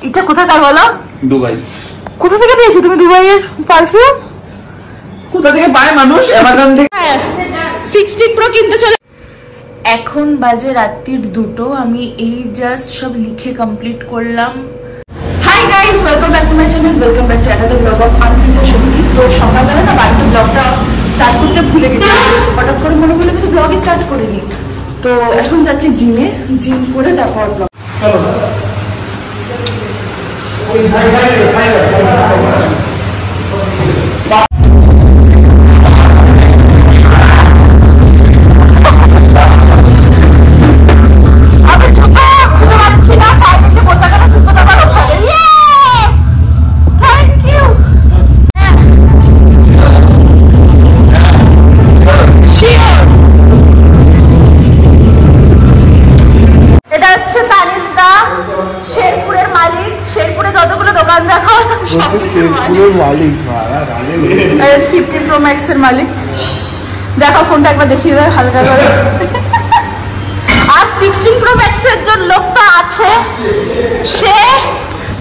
এটা কোথাকার বলো? দুবাই। কোথা থেকে পেয়েছো তুমি দুবাইয়ের পারফিউম? কোথা থেকে পায় মানুষ? অ্যামাজন থেকে। 16 Pro কিনতে চলে। এখন বাজে রাত্রির 2টো। আমি এই জাস্ট সব লিখে কমপ্লিট করলাম। Hi guys, welcome back to my channel, welcome back to another vlog of unfilter Shakti. তো সকালবেলা না বাড়িতে ব্লগটা স্টার্ট করতে ভুলে গেছি, হঠাৎ করে মনে পড়লো আমি তো ব্লগই স্টার্ট করিনি। তো এখন যাচ্ছি জিমে, জিম করে তারপর ব্লগ। শেরপুরের মালিক, শেরপুরে যতগুলো দোকান দেখো শেরপুরের মালিক, 15 Pro Max এর মালিক। দেখো ফোনটা একবার দেখিয়ে দাও হালকা করে। আর 16 Pro Max এর যে লোক তো আছে,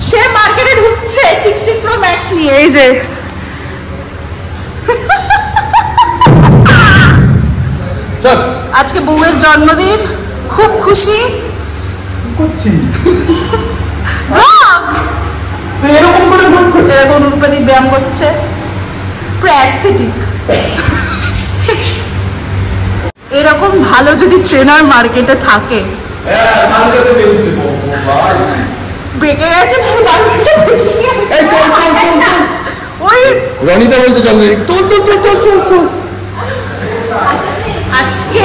সে মার্কেটে ঢুকছে 16 Pro Max নিয়ে। এই যে আজকে বউয়ের জন্মদিন, খুব খুশি করছি। এরকম অনুপাতি ব্যায়াম করছে, পুরো অ্যাস্থেটিক। এরকম ভালো যদি ট্রেনার মার্কেটে থাকে, বেঁকে গেছে ওই রনিতা বলতে চল আজকে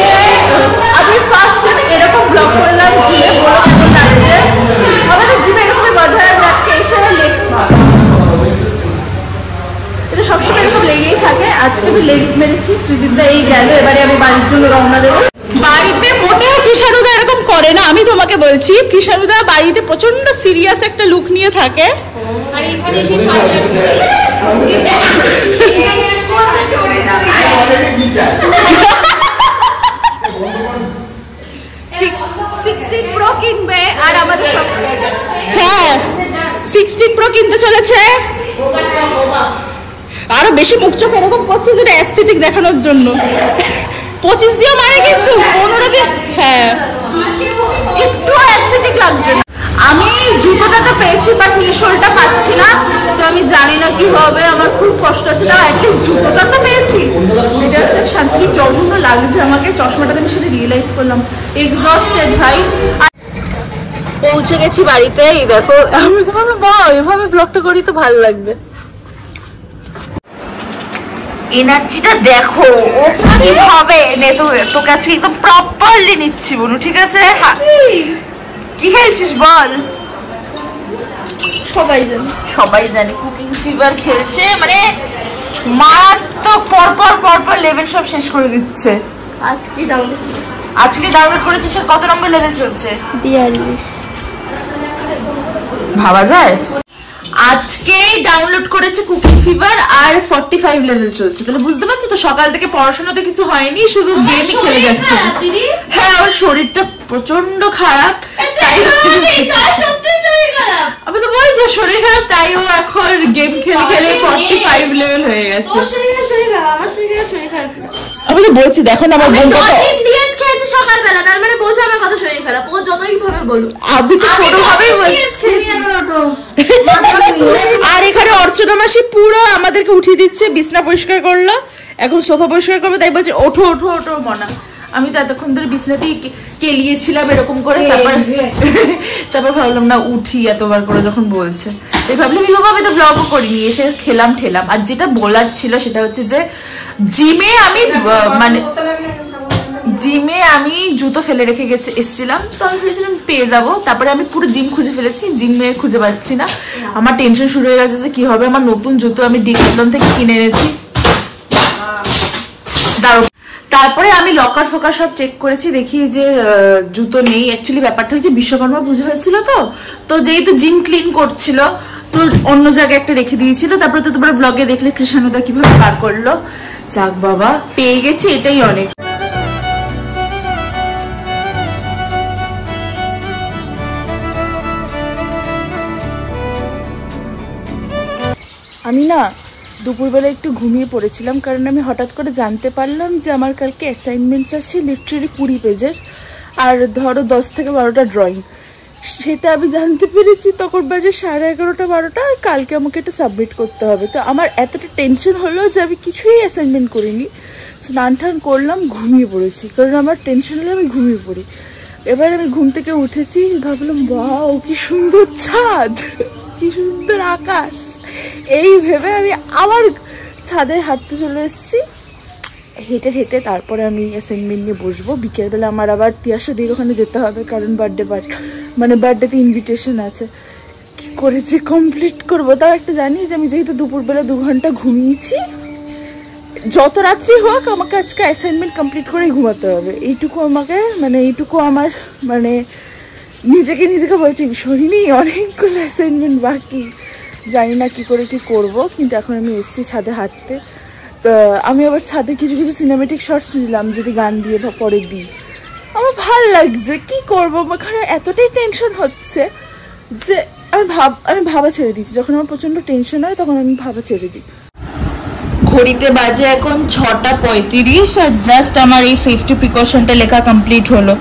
আমি ফার্স্ট টাইম এরকম ব্লগ করলাম জিমে। বলো কেমন লাগছে? আমাদের জিমে এরকমই মজা হয়। আজকে এসে এটা সবসময় এরকম লেগেই থাকে। আজকে আমি লেগস মেরেছি, সৃজিতদা এই গেল, এবারে আমি বাড়ির জন্য রওনা দেবো। বাড়িতে মোটেও কৃষাণুদা এরকম করে না, আমি তোমাকে বলছি। কৃষাণুদা বাড়িতে প্রচন্ড সিরিয়াস একটা লুক নিয়ে থাকে। আর এখানে সেই 16 Pro কিনবে আর আমাদের সব, হ্যাঁ 16 Pro কিনতে চলেছে। আরো বেশি মুখ চোখ এরকম করছে যেটা অ্যাস্থেটিক দেখানোর জন্য। 25 দিয়ে মানে কিন্তু 15 দিয়ে, হ্যাঁ একটু অ্যাস্থেটিক লাগছে না। আমি জুতোটা তো পেয়েছি বাট নিশোলটা পাচ্ছি না, তো আমি জানি না কি হবে। আমার খুব কষ্ট হচ্ছে, তাও অ্যাটলিস্ট জুতোটা তো পেয়েছি। এটা হচ্ছে শান্তি, জঘন্য লাগছে আমাকে। চশমাটাতে আমি সেটা রিয়েলাইজ করলাম। এক্সস্টেড ভাই। পৌঁছে গেছি বাড়িতে। এই দেখো আমি এভাবে ব্লগটা করি তো ভালো লাগবে। এনার্জিটা দেখো, ও কি হবে নে তোকে আজকে একদম প্রপারলি নিচ্ছি বলু, ঠিক আছে? কি খেলছিস বল? সবাই জানি কুকিং ফিভার খেলছে, মানে মারাত্মক পরপর লেভেল সব শেষ করে দিচ্ছে। আজকে ডাউনলোড করেছিস, কত নম্বর লেভেল চলছে? 42। ভাবা যায়। আজকেই ডাউনলোড করেছে কুকিং ফিভার আর 45 লেভেল চলছে। তাহলে বুঝতে পারছো তো সকাল থেকে পড়াশোনাতে কিছু হয়নি, শুধু গেমই খেলে যাচ্ছে। হ্যাঁ ওর শরীরটা প্রচন্ড খারাপ, আমি তো বলছি শরীর খারাপ, তাই ও এখন গেম খেলে খেলে 45 লেভেল হয়ে গেছে। আমি তো বলছি দেখো না আমার বোন কত খেয়েছে সকালবেলা, তার মানে বোঝো আমার কত শরীর খারাপ। ও যতই ভাবে বলুক, আমি তো কোনোভাবেই বলছি। আর এখানে অর্চনা মাসি পুরো আমাদেরকে উঠিয়ে দিচ্ছে, বিছনা পরিষ্কার করলো, এখন সোফা পরিষ্কার করবে, তাই বলছে ওঠো ওঠো ওঠো মনা। আমি তো এতক্ষণ ধরে বিছনাতেই কেলিয়েছিলাম এরকম করে, তারপর ভাবলাম না উঠি এতবার করে যখন বলছে, তাই ভাবলাম এভাবে তো ব্লগও করিনি, এসে খেলাম ঠেলাম। আর যেটা বলার ছিল সেটা হচ্ছে যে জিমে আমি জুতো ফেলে রেখে এসেছিলাম, তো আমি ভেবেছিলাম পেয়ে যাবো। তারপরে আমি পুরো জিম খুঁজে ফেলেছি, জিমে খুঁজে পাচ্ছি না। আমার টেনশন শুরু হয়ে গেছে যে কি হবে। আমার নতুন জুতো আমি ডিক্যাথলন থেকে কিনে এনেছি, তারপরে আমি লকার ফকার সব চেক করেছি, দেখি যে জুতো নেই। অ্যাকচুয়ালি ব্যাপারটা হয়েছে বিশ্বকর্মা পুজো হয়েছিল, তো যেহেতু জিম ক্লিন করছিল তো অন্য জায়গায় একটা রেখে দিয়েছিল। তারপরে তো তোমরা ব্লগে দেখলে কৃষাণুদা কিভাবে বার করলো। যাক বাবা, পেয়ে গেছি, এটাই অনেক। আমি না দুপুরবেলা একটু ঘুমিয়ে পড়েছিলাম, কারণ আমি হঠাৎ করে জানতে পারলাম যে আমার কালকে অ্যাসাইনমেন্টস আছে লিটারেলি 20 পেজের, আর ধরো 10 থেকে 12টা ড্রয়িং। সেটা আমি জানতে পেরেছি তখন বাজে 11:30 12টা, আর কালকে আমাকে এটা সাবমিট করতে হবে। তো আমার এতটা টেনশন হলো যে আমি কিছুই অ্যাসাইনমেন্ট করিনি, স্নান টান করলাম, ঘুমিয়ে পড়েছি, কারণ আমার টেনশন হলে আমি ঘুমিয়ে পড়ি। এবার আমি ঘুম থেকে উঠেছি, ভাবলাম বাও কি সুন্দর ছাদ, কি সুন্দর আকাশ, এই ভেবে আমি আবার ছাদে হাঁটতে চলে এসেছি। হেঁটে হেঁটে তারপরে আমি অ্যাসাইনমেন্ট নিয়ে বসবো। বিকেলবেলা আমার আবার তিয়াশাদির ওখানে যেতে হবে, কারণ বার্থডেতে ইনভিটেশন আছে। কি করে যে কমপ্লিট করবো, তাও একটা জানি যে আমি যেহেতু দুপুরবেলা 2 ঘন্টা ঘুমিয়েছি, যত রাত্রি হোক আমাকে আজকে অ্যাসাইনমেন্ট কমপ্লিট করেই ঘুমাতে হবে। এইটুকু আমাকে এইটুকু আমার নিজেকে বলছি, শরীরই অনেকগুলো অ্যাসাইনমেন্ট বাকি, জানি না কি করে কি করব। কিন্তু এখন আমি এসেছি ছাদে হাঁটতে, তো আমি আবার ছাদে কিছু সিনেমেটিক শর্টস নিলাম, যদি গান দিয়ে বা পরে দিই। আমার ভাল লাগছে, কি করবো, এখানে এতটাই টেনশন হচ্ছে যে আমি ভাবা ছেড়ে দিচ্ছি। যখন আমার প্রচন্ড টেনশন হয় তখন আমি ভাবা ছেড়ে দিই। ঘড়িতে বাজে এখন 6:35, আর জাস্ট আমার এই সেফটি প্রিকশনটা লেখা কমপ্লিট হলো।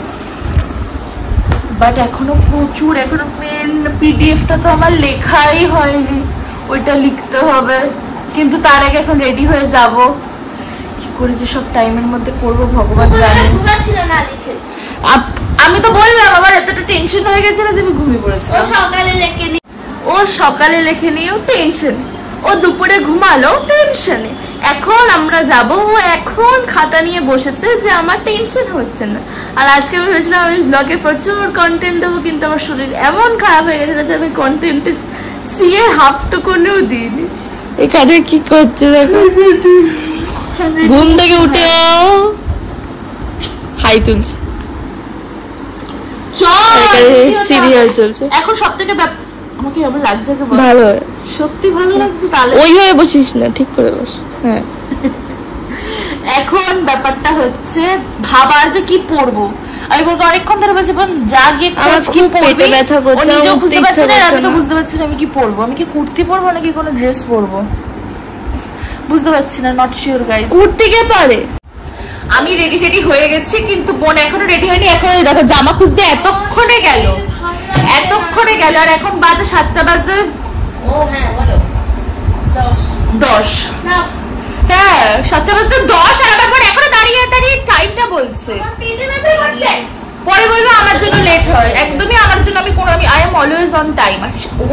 বাট এখনো মেন পিডিএফটা তো আমার লেখাই হয়নি, ওইটা লিখতে হবে। কিন্তু তার আগে এখন রেডি হয়ে যাব, কি করে যে সব টাইমের মধ্যে করব ভগবান জানে। আমি তো বললাম আমার এতটা টেনশন হয়ে গেছে না যে আমি ঘুমিয়ে পড়েছি। ও সকালে লেখে নিয়েও টেনশন, ও দুপুরে ঘুমালো টেনশনে। এখন আমরা যাব, ও এখন খাতা নিয়ে বসেছে যে আমার টেনশন হচ্ছে না। আর আজকে আমি ভেবেছিলাম আমি ব্লগে প্রচুর কন্টেন্ট দেবো, কিন্তু আমার শরীর এমন খারাপ হয়ে গেছে যে আমি কন্টেন্টে সিয়ে হাফটুকুনিও দিইনি। এখানে কি করছে দেখো, ঘুম থেকে উঠে হাই তুলছে, সিরিয়াল চলছে এখন। সব থেকে আমাকে এমন লাগছে, ভালো সত্যি ভালো লাগছে। তাহলে ওইভাবে বসিস না, ঠিক করে বস। হ্যাঁ, এখন ব্যাপারটা হচ্ছে ভাবা যে কি পড়বো। আমি বলবো অনেকক্ষণ ধরে বলছি যা গিয়ে কি পেটে ব্যথা করছে, বুঝতে পারছি না, আমি তো বুঝতে পারছি না আমি কি পড়বো। আমি কি কুর্তি পরবো নাকি কোনো ড্রেস পরবো বুঝতে পারছি না, নট শিওর গাইস। কুর্তি কে পারে? আমি রেডি হয়ে গেছি, কিন্তু বোন এখনো রেডি হয়নি। এখন দেখো জামা খুঁজতে এতক্ষণে গেল, আর এখন বাজে 7টা বাজতে 10। হ্যাঁ 7টা বাজতে 10, আর আবার এখনো দাঁড়িয়ে টাইমটা বলছে। পরে বলবো আমার জন্য লেট হয়, একদমই আমার জন্য I am always on time.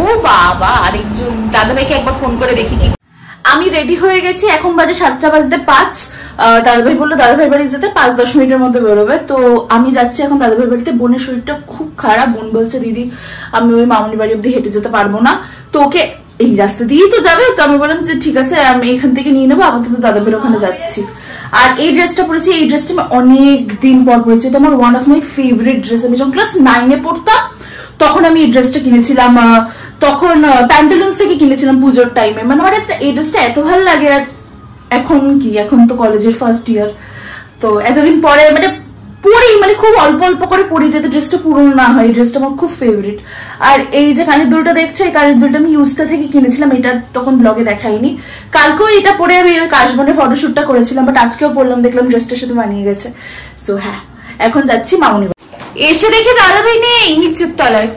ও বাবা, আরেকজন দাদাভাইকে একবার ফোন করে দেখি কি। আমি রেডি হয়ে গেছি, এখন বাজে 7টা বাজতে 5। দাদাভাই বললো দাদাভাই বাড়ি যেতে 5-10 মিনিটের মধ্যে বেরোবে। তো আমি যাচ্ছি এখন দাদাভাই বাড়িতে। বোনের শরীরটা খুব খারাপ, বোন বলছে দিদি আমি ওই মামুনি বাড়ি অব্দি হেঁটে যেতে পারবো না, তো ওকে এই রাস্তা দিয়েই তো যাবে। তো আমি বললাম যে ঠিক আছে আমি এখান থেকে নিয়ে নেবো, আপাতত দাদাভাইয়ের ওখানে যাচ্ছি। আর এই ড্রেসটা পরেছি, এই ড্রেসটা আমি অনেক দিন পর পরেছি, এটা আমার one of my favourite dress. আমি যখন ক্লাস 9-এ পড়তাম তখন আমি এই ড্রেসটা কিনেছিলাম, তখন প্যান্টালুন্স থেকে কিনেছিলাম পুজোর টাইমে। আমার এই ড্রেসটা এত ভালো লাগে। আর এখন তো কলেজের ফার্স্ট ইয়ার, তো এতদিন পরে পরি, খুব অল্প করে পরি যাতে ড্রেসটা পুরনো না হয়। এই ড্রেসটা আমার খুব ফেভারিট। আর এই যে কানের দুলটা দেখছো, এই কানের দুলটা আমি ইউজটা থেকে কিনেছিলাম, এটা তখন ব্লগে দেখাইনি। কালকেও এটা পরে আমি ওই কাশবনে ফটোশুটটা করেছিলাম, বাট আজকেও পরলাম, দেখলাম ড্রেসটার সাথে মানিয়ে গেছে। সো হ্যাঁ, এখন যাচ্ছি মামুনি। এসে দেখি দাদাভাই নেই নিচের তলায়।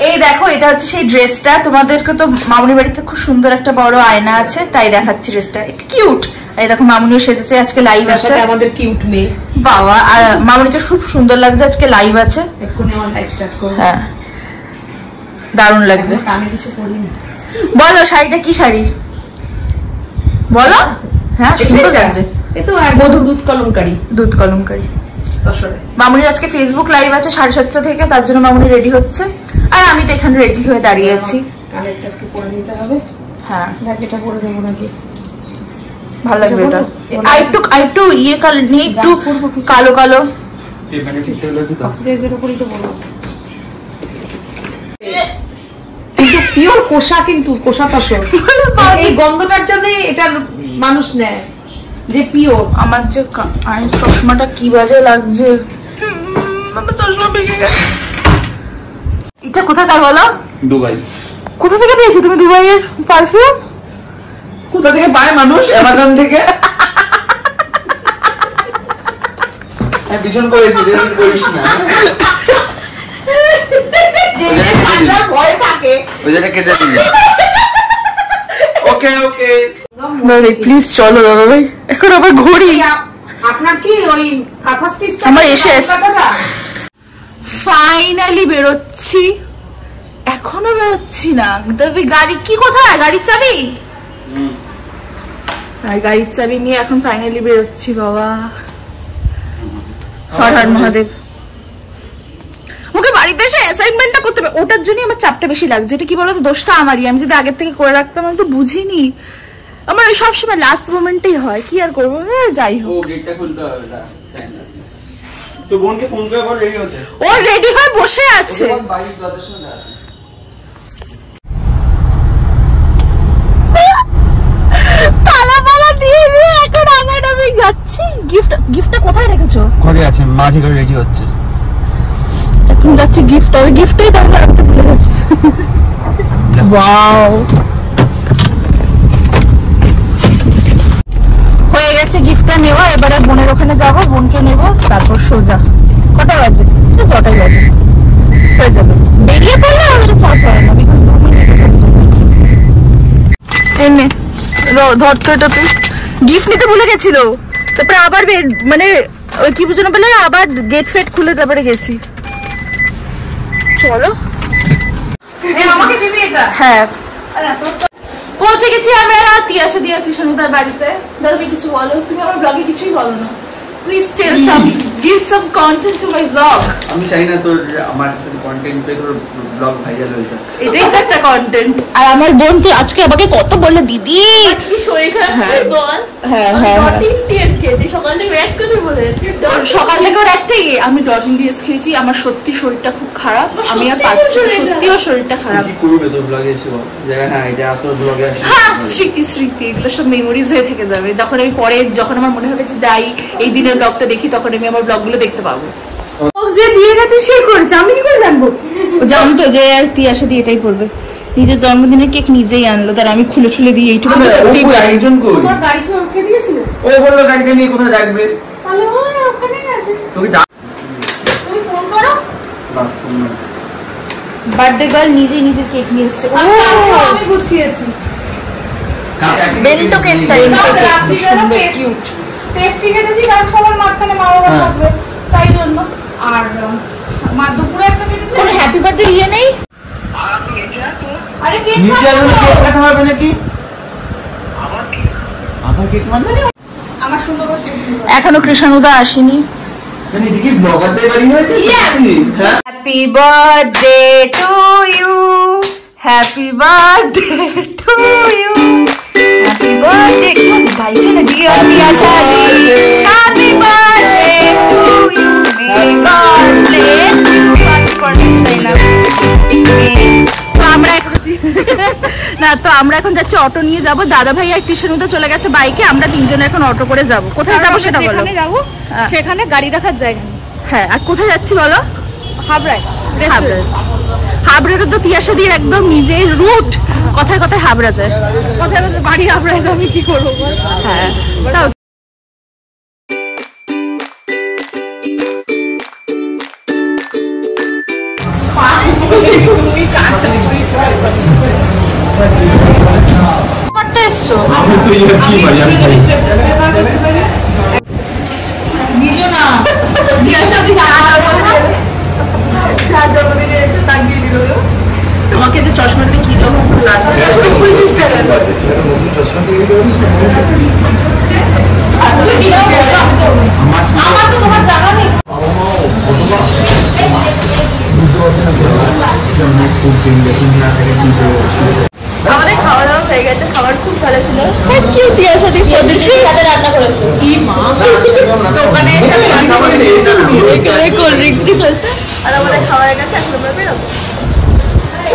এই দেখো, এটা হচ্ছে সেই ড্রেসটা। তোমাদেরকে তো মামুনি বাড়িতে খুব সুন্দর একটা বড় আয়না আছে, তাই দেখাচ্ছি ড্রেসটা। কিউট। এই দেখো মামুনিও সেজেছে, আজকে লাইভ আছে। আমাদের কিউট মেয়ে বাবা, আর মামুনিকে খুব সুন্দর লাগছে, আজকে লাইভ আছে। হ্যাঁ দারুণ লাগছে। বলো শাড়িটা কি শাড়ি বলো? হ্যাঁ সুন্দর লাগছে। দুধ কলমকারি। মামুনির আজকে ফেসবুক লাইভ আছে 7:30 থেকে, তার জন্য মামুনি রেডি হচ্ছে, আর আমি তো এখানে রেডি হয়ে দাঁড়িয়ে আছি। হ্যাঁ ভালো লাগবে এটা। আরেকটু ইয়ে কালার নিয়ে, একটু কালো কালো। পিওর কোষা, কিন্তু কোষা তসর এই গন্ধটার জন্য এটা মানুষ নেয় যে পিওর। আমার যে চশমাটা কি বাজে লাগছে, চশমা ভেঙে গেছে। এটা কোথাকার বলো? দুবাই। কোথা থেকে পেয়েছো তুমি দুবাইয়ের পারফিউম? কোথা থেকে পায় মানুষ? অ্যামাজন থেকে। ভীষণ করিস না, ভয় থাকে ওই জায়গায় কেটে দিবি। ওকে ওকে প্লিজ চলো দাদা ভাই, এখন আবার ঘড়ি আপনার কি ওই কাঁথা স্টিচ আমার এসে ফাইনালি বেরোচ্ছি। এখনো বেরোচ্ছি না, তবে গাড়ি কি কোথায়? গাড়ির চাবি? আর গাড়ির চাবি নিয়ে এখন ফাইনালি বেরোচ্ছি। বাবা হর হর মহাদেব। আমাকে বাড়িতে এসে অ্যাসাইনমেন্টটা করতে হবে, ওটার জন্যই আমার চাপটা বেশি লাগছে। এটা কি বলতো, দোষটা আমারই। আমি যদি আগের থেকে করে রাখতাম, আমি তো বুঝিনি। আমার ওই সবসময় লাস্ট মোমেন্টেই হয়, কি আর করবো। যাই হোক, ও গেটটা খুলতে হবে না। তো বোনকে ফোন করে বল রেডি হতে। ও রেডি হয়ে বসে আছে। বাইক দরজার সামনে আছে। তালা পালা দিয়ে দিয়ে এখন আমি যাচ্ছি। গিফটটা কোথায় রেখেছো? ঘরে আছে, মাঝে করে রেডি হচ্ছে। এখন যাচ্ছি গিফট, ওই গিফটটাই তাহলে রাখতে ভুলে গেছি। ওয়াও, হয়ে গেছে গিফটটা নেওয়া। এবারে বোনের ওখানে যাব, বোনকে নেব, তারপর সোজা। কটা বাজে? ছটাই বাজে, হয়ে যাবে। বেরিয়ে পড়লে আমাদের চাপ পড়ে না, বিকজ তুমি এনে ধর তো, এটা তুই গিফট নিতে ভুলে গেছিল। তারপরে আবার মানে ওই কি বুঝানো বলে আবার গেট ফেট খুলে তারপরে গেছি। চলো, আমাকে দিবি এটা? হ্যাঁ পৌঁছে গেছি আমরা তিয়াশা দিয়া কৃষ্ণদার বাড়িতে। দাদা কিছু বলো, তুমি আমার ব্লগে কিছুই বলো না। Please tell some, give some content to my blog. আমি চাই না তোর আমার সাথে কন্টেন্ট পে তোর ব্লগ ভাইরাল হয়ে যায়। এটাই তো একটা কন্টেন্ট। আর আমার বোন তো আজকে আমাকে কত বললো, দিদি কি শরীর খারাপ বল। হ্যাঁ হ্যাঁ টিএস খেয়েছি সকাল থেকে এক কথা বলে যাচ্ছি। সকাল থেকে ওর একটাই, আমি ডটিং ডিএস খেয়েছি। আমার সত্যি শরীরটা খুব খারাপ, আমি আর পারছি না, সত্যিও শরীরটা খারাপ। কি করবে তোর ব্লগে এসে বল? হ্যাঁ এটা তোর ব্লগে আসে। হ্যাঁ, স্মৃতি স্মৃতি এগুলো সব মেমোরিজ হয়ে থেকে যাবে। যখন আমি পরে, যখন আমার মনে হবে যে যাই এই দিনের ব্লগটা দেখি, তখন আমি আমার ব্লগগুলো দেখতে পাবো। যে দিয়ে গেছে সে করেছে, আমি কি করে জানবো? জানতো যে আর তিয়াশা দিয়ে এটাই করবে। নিজের জন্মদিনের কেক নিজেই আনলো, তার আমি খুলে খুলে দিয়ে এইটুকু একজন কই? তোমার গাড়িকে ওকে দিয়েছিল? ও বললো গাড়িতে নিয়ে কোথায় রাখবে। তাহলে ওই ওখানেই আছে, তোকে তুমি ফোন করো। বার্থডে গার্ল নিজেই নিজের কেক নিয়ে এসছে। আমি গুছিয়েছি বেন্টো কেকটা সুন্দর কিউট। পেস্ট্রি কেটেছি কারণ সবার মাঝখানে মা বাবা থাকবে তাই জন্য। আর মা দুপুরে একটা কেটেছি। কোনো হ্যাপি বার্থডে ইয়ে নেই? আরে কেক নিচে আর কেক কাটা হবে নাকি? আবার কেক মানে আমার সুন্দর করে কেক দিও। এখনো কৃষ্ণদা আসেনি। মানে এটা কি ব্লগারদের বাড়ি হয়? হ্যাঁ, happy birthday to you, happy birthday to you, happy birthday. গাইছে না dear Tiasha di, happy birthday to you, happy birthday to you. Party করতে চাই না তো আমরা এখন না, তো আমরা এখন যাচ্ছি, অটো নিয়ে যাব। দাদা ভাই আর কৃষ্ণদা চলে গেছে বাইকে, আমরা তিনজনে এখন অটো করে যাব। কোথায় যাব সেটা বলো। যাবো সেখানে গাড়ি রাখার জায়গা নেই। হ্যাঁ, আর কোথায় যাচ্ছি বলো? হাবড়ায়। হাবড়াটা তো তিয়াশা দিয়ে একদম নিজের রুট। কথায় কথায় হাবড়া যায়, কোথায় বাড়ি হাবড়ায়, আমি কি করবো বল? হ্যাঁ তাও করতে এসছো? তুই কি বাড়ি আমি খাই। ভিডিও না জন্মদিনে এসে তাক দিয়ে দিল। তোমাকে যে চশমাটা কি যখন লাগবে আমার তো তোমার জানা নেই। আমাদের খাওয়া দাওয়া হয়ে গেছে, খাবার খুব ভালো ছিল। Thank you Tiasha di for this. সাথে রান্না করেছো কি মা? দোকানে এসে কোল্ড ড্রিঙ্কস চলছে আর আমাদের খাওয়া হয়ে গেছে। এখন আমরা বেরোবো।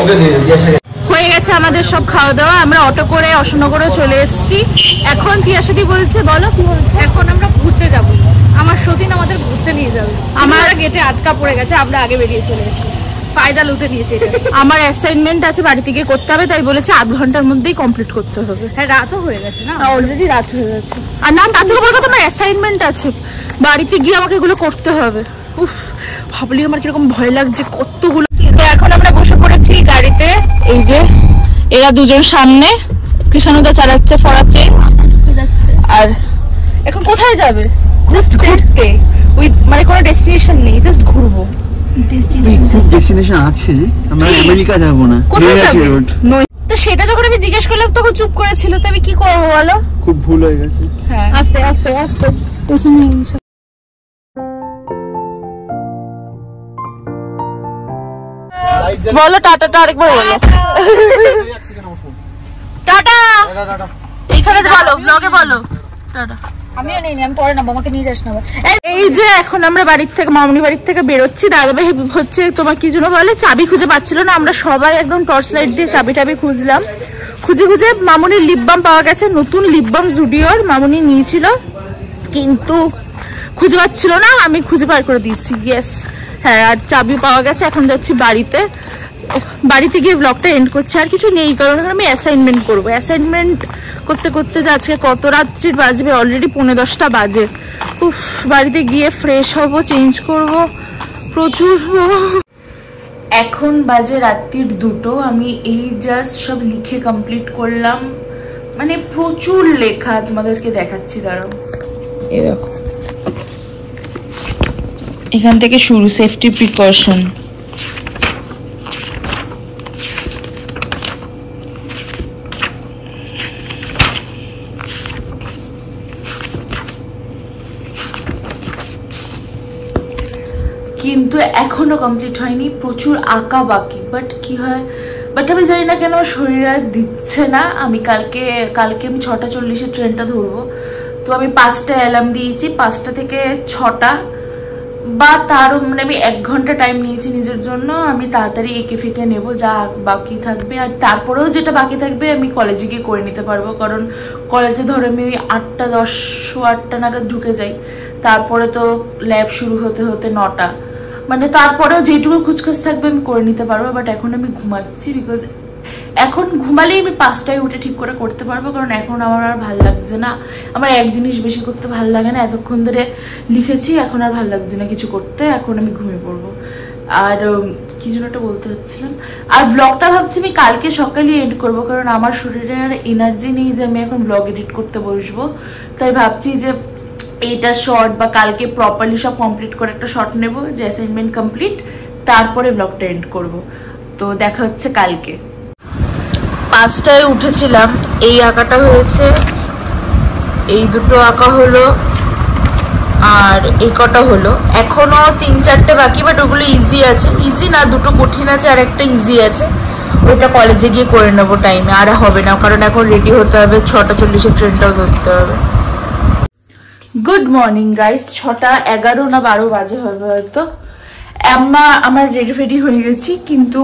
ওকে দিয়ে দিয়েছে। হয়ে গেছে আমাদের সব খাওয়া দাওয়া। আমরা অটো করে অশোকনগরও চলে এসেছি। এখন তিয়াশাদি বলছে, বলো কি বলছে? এখন আমরা ঘুরতে যাব। আমার সতীন আমাদের ঘুরতে নিয়ে যাবে। আমার গেটে আটকা পড়ে গেছে, আমরা আগে বেরিয়ে চলে এসেছি। ফায়দা লুটে দিয়েছে এটা। আমার অ্যাসাইনমেন্ট আছে বাড়িতে গিয়ে করতে হবে, তাই বলেছে আধ ঘন্টার মধ্যেই কমপ্লিট করতে হবে। হ্যাঁ রাতও হয়ে গেছে না, অলরেডি রাত হয়ে গেছে। আর না তার থেকে বড় কথা আমার অ্যাসাইনমেন্ট আছে, বাড়িতে গিয়ে আমাকে এগুলো করতে হবে। উফ, ভাবলি আমার কিরকম ভয় লাগছে কতগুলো। তো এখন আমরা বসে পড়েছি গাড়িতে, এই যে এরা দুজন সামনে, কৃষাণুদা চালাচ্ছে ফর চেঞ্জ। আর এখন কোথায় যাবে? জাস্ট ঘুরতে, উইথ মানে কোনো ডেস্টিনেশন নেই, জাস্ট ঘুরবো। ডেস্টিনেশন আছে, আমরা আমেরিকা যাব না। কোথায় যাবে? তো সেটা যখন আমি জিজ্ঞেস করলাম তখন চুপ করেছিল, তো আমি কি করবো বলো? খুব ভুল হয়ে গেছে। হ্যাঁ আস্তে আস্তে আস্তে পেছনে বলো টাটাটা আরেকবার বলো। টাটা এইখানে বলো, ব্লগে বলো টাটা। আমিও নেই, আমি পরে নেবো, আমাকে নিয়ে যাস না। এই যে এখন আমরা বাড়ির থেকে, মামনি বাড়ির থেকে বেরোচ্ছি। দাদাভাই হচ্ছে তোমার কি জন্য বলে চাবি খুঁজে পাচ্ছিল না, আমরা সবাই একদম টর্চ লাইট দিয়ে চাবি টাবি খুঁজলাম। খুঁজে খুঁজে মামনির লিপ বাম পাওয়া গেছে, নতুন লিপ বাম জুডিওর মামনি নিয়েছিল, কিন্তু খুঁজে পাচ্ছিল না, আমি খুঁজে বার করে দিয়েছি। ইয়েস, হ্যাঁ, আর চাবি পাওয়া গেছে। এখন যাচ্ছি বাড়িতে, বাড়িতে গিয়ে ব্লগটা এন্ড করছি। আর কিছু নেই, কারণ আমি অ্যাসাইনমেন্ট করবো। অ্যাসাইনমেন্ট করতে করতে যে আজকে কত রাত্রির বাজবে, অলরেডি 10:45 বাজে। উফ, বাড়িতে গিয়ে ফ্রেশ হব, চেঞ্জ করব, প্রচুর। এখন বাজে রাত্রির 2টো। আমি এই জাস্ট সব লিখে কমপ্লিট করলাম, মানে প্রচুর লেখা। তোমাদেরকে দেখাচ্ছি, দাঁড়াও। এই দেখো, এখান থেকে শুরু, সেফটি প্রিকশন। কিন্তু এখনো কমপ্লিট হয়নি, প্রচুর আঁকা বাকি। বাট কি হয়, বাট আমি জানি না কেন আমার শরীর আর দিচ্ছে না। আমি কালকে আমি 6:40 ট্রেনটা ধরবো, তো আমি 5টা অ্যালার্ম দিয়েছি, 5টা থেকে 6টা বা তারও, মানে আমি 1 ঘন্টা টাইম নিয়েছি নিজের জন্য। আমি তাড়াতাড়ি এঁকে ফেঁকে নেবো যা বাকি থাকবে, আর তারপরেও যেটা বাকি থাকবে আমি কলেজে গিয়ে করে নিতে পারবো। কারণ কলেজে ধরো আমি 8:10, 8টা নাগাদ ঢুকে যাই, তারপরে তো ল্যাব শুরু হতে হতে 9টা, মানে তারপরেও যেটুকু খুচখাচ থাকবে আমি করে নিতে পারবো। বাট এখন আমি ঘুমাচ্ছি, বিকজ এখন ঘুমালেই আমি 5টায় উঠে ঠিক করে করতে পারবো। কারণ এখন আমার আর ভাল লাগছে না, আমার এক জিনিস বেশি করতে ভাল লাগে না। এতক্ষণ ধরে লিখেছি, এখন আর ভাল লাগছে না কিছু করতে, এখন আমি ঘুমিয়ে পড়বো। আর কি যেন একটা বলতে হচ্ছিলাম। আর ব্লগটা ভাবছি আমি কালকে সকালে এডিট করবো, কারণ আমার শরীরে আর এনার্জি নেই যে আমি এখন ব্লগ এডিট করতে বসবো। তাই ভাবছি যে এইটা শর্ট বা কালকে প্রপারলি সব কমপ্লিট করে একটা শর্ট নেব যে অ্যাসাইনমেন্ট কমপ্লিট, তারপরে ব্লগটা এন্ড করব। তো দেখা হচ্ছে কালকে। 5টায় উঠেছিলাম, এই আঁকাটা হয়েছে, এই দুটো আঁকা হলো, আর এই কটা হলো। এখনো 3-4টে বাকি, বাট ওগুলো ইজি আছে। ইজি না, দুটো কঠিন আছে আর একটা ইজি আছে, ওইটা কলেজে গিয়ে করে নেবো টাইমে। আর হবে না, কারণ এখন রেডি হতে হবে, 6:40 ট্রেনটাও ধরতে হবে। গুড মর্নিং গাইস, 6:11 না 12 বাজে হবে হয়তো। আমার রেডি ফেডি হয়ে গেছি, কিন্তু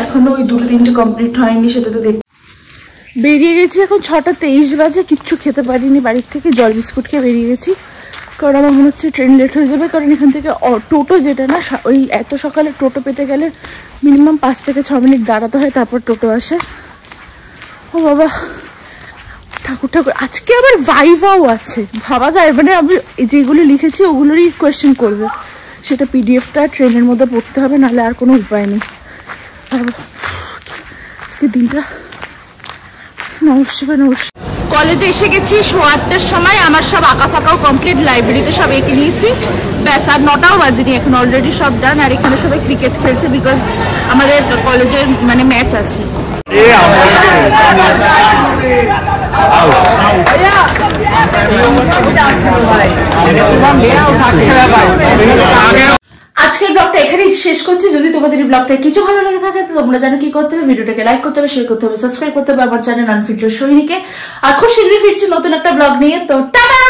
এখনো ওই 2-3টে কমপ্লিট হয়নি, সেটা তো দেখ। বেরিয়ে গেছি, এখন 6:23 বাজে, কিচ্ছু খেতে পারিনি বাড়ির থেকে, জল বিস্কুট খেয়ে বেরিয়ে গেছি। কারণ আমার মনে হচ্ছে ট্রেন লেট হয়ে যাবে, কারণ এখান থেকে টোটো যেটা না, ওই এত সকালে টোটো পেতে গেলে মিনিমাম 5 থেকে 6 মিনিট দাঁড়াতে হয়, তারপর টোটো আসে। ও বাবা, ঠাকুর ঠাকুর, আজকে আবার ভাইভাও আছে, ভাবা যায়। মানে আমি যেগুলো লিখেছি ওগুলোরই কোয়েশ্চেন করবে, সেটা পিডিএফটা ট্রেনের মধ্যে পড়তে হবে, নাহলে আর কোনো উপায় নেই। আজকে দিনটা নমস্কার। কলেজে এসে গেছি 8:30টার সময়, আমার সব আঁকা ফাঁকাও কমপ্লিট, লাইব্রেরিতে সব এঁকে নিয়েছি, ব্যাস। আর 9টাও বাজেনি, এখন অলরেডি সব ডান। আর এখানে সবাই ক্রিকেট খেলছে, বিকজ আমাদের কলেজের মানে ম্যাচ আছে। আজকের ব্লগটা এখানেই শেষ করছি। যদি তোমাদের এই ব্লগটা কিছু ভালো লেগে থাকে তো তোমরা জানো কি করতে হবে, ভিডিওটাকে লাইক করতে হবে, শেয়ার করতে হবে, সাবস্ক্রাইব করতে হবে আমার চ্যানেল আনফিল্টার সৈনিকে। আর খুব শীঘ্রই ফিরছি নতুন একটা ব্লগ নিয়ে। তো টাটা।